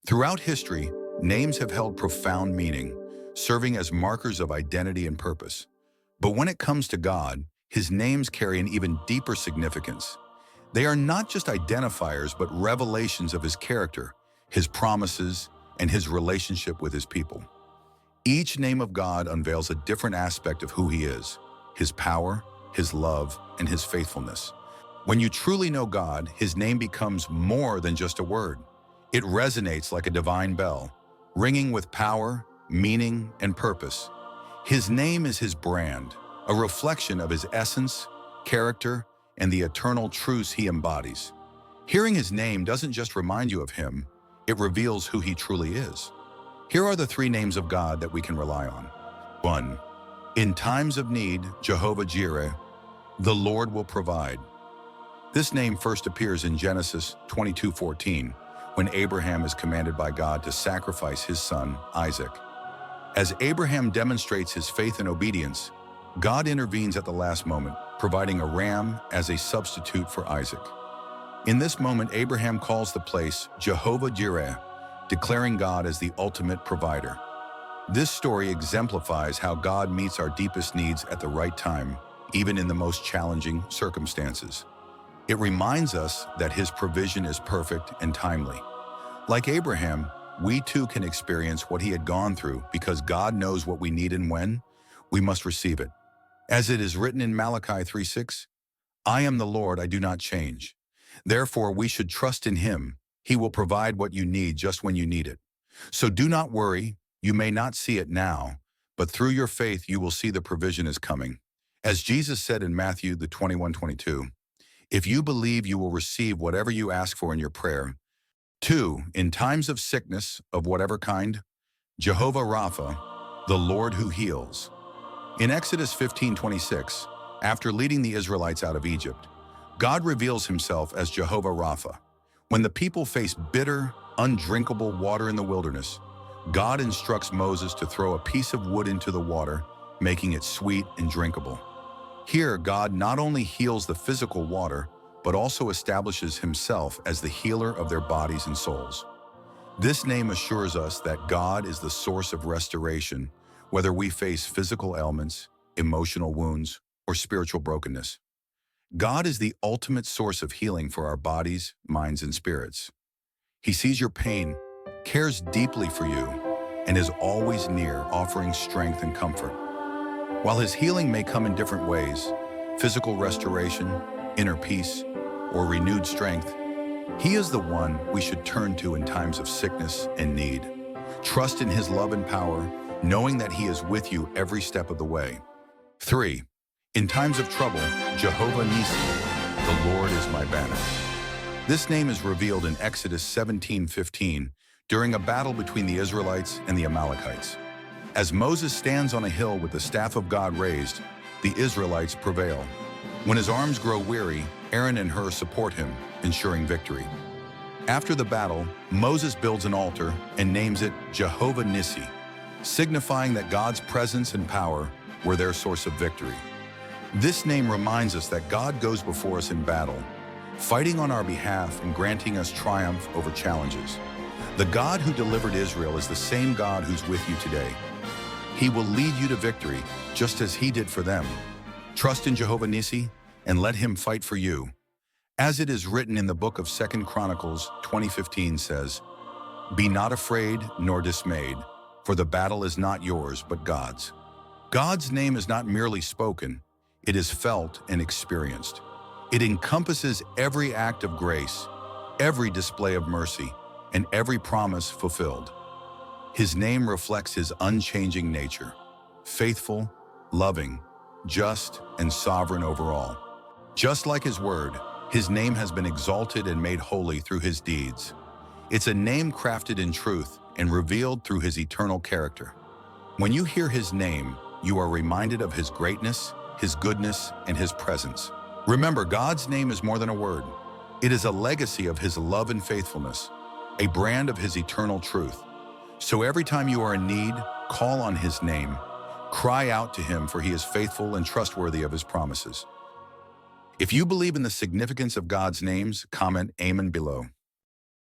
Throughout history, names have held profound meaning, serving as markers of identity and purpose. But when it comes to God, his names carry an even deeper significance. They are not just identifiers, but revelations of his character, his promises, and his relationship with his people. Each name of God unveils a different aspect of who he is, his power, his love, and his faithfulness. When you truly know God, his name becomes more than just a word. It resonates like a divine bell, ringing with power, meaning, and purpose. His name is his brand, a reflection of his essence, character, and the eternal truths he embodies. Hearing his name doesn't just remind you of him, it reveals who he truly is. Here are the 3 names of God that we can rely on. 1. In times of need, Jehovah Jireh, the Lord will provide. This name first appears in Genesis 22:14, when Abraham is commanded by God to sacrifice his son, Isaac. As Abraham demonstrates his faith and obedience, God intervenes at the last moment, providing a ram as a substitute for Isaac. In this moment, Abraham calls the place Jehovah Jireh, declaring God as the ultimate provider. This story exemplifies how God meets our deepest needs at the right time, even in the most challenging circumstances. It reminds us that his provision is perfect and timely. Like Abraham, we too can experience what he had gone through because God knows what we need and when we must receive it. As it is written in Malachi 3:6, I am the Lord, I do not change. Therefore, we should trust in him. He will provide what you need just when you need it. So do not worry. You may not see it now, but through your faith, you will see the provision is coming. As Jesus said in Matthew 21:22, if you believe, you will receive whatever you ask for in your prayer. 2. In times of sickness, of whatever kind, Jehovah Rapha, the Lord who heals. In Exodus 15:26, after leading the Israelites out of Egypt, God reveals himself as Jehovah Rapha. When the people face bitter, undrinkable water in the wilderness, God instructs Moses to throw a piece of wood into the water, making it sweet and drinkable. Here, God not only heals the physical water, but also establishes himself as the healer of their bodies and souls. This name assures us that God is the source of restoration, whether we face physical ailments, emotional wounds, or spiritual brokenness. God is the ultimate source of healing for our bodies, minds, and spirits. He sees your pain, cares deeply for you, and is always near, offering strength and comfort. While his healing may come in different ways, physical restoration, inner peace, or renewed strength, he is the one we should turn to in times of sickness and need. Trust in his love and power, knowing that he is with you every step of the way. 3. In times of trouble, Jehovah Nissi, the Lord is my banner. This name is revealed in Exodus 17:15 during a battle between the Israelites and the Amalekites. As Moses stands on a hill with the staff of God raised, the Israelites prevail. When his arms grow weary, Aaron and Hur support him, ensuring victory. After the battle, Moses builds an altar and names it Jehovah Nissi, signifying that God's presence and power were their source of victory. This name reminds us that God goes before us in battle, fighting on our behalf and granting us triumph over challenges. The God who delivered Israel is the same God who's with you today. He will lead you to victory, just as he did for them. Trust in Jehovah Nissi and let him fight for you. As it is written in the book of 2 Chronicles 20:15 says, be not afraid nor dismayed, for the battle is not yours but God's. God's name is not merely spoken, it is felt and experienced. It encompasses every act of grace, every display of mercy, and every promise fulfilled. His name reflects his unchanging nature, faithful, loving, just, and sovereign over all. Just like his word, his name has been exalted and made holy through his deeds. It's a name crafted in truth and revealed through his eternal character. When you hear his name, you are reminded of his greatness, his goodness, and his presence. Remember, God's name is more than a word. It is a legacy of his love and faithfulness, a brand of his eternal truth. So every time you are in need, call on his name. Cry out to him, for he is faithful and trustworthy of his promises. If you believe in the significance of God's names, comment Amen below.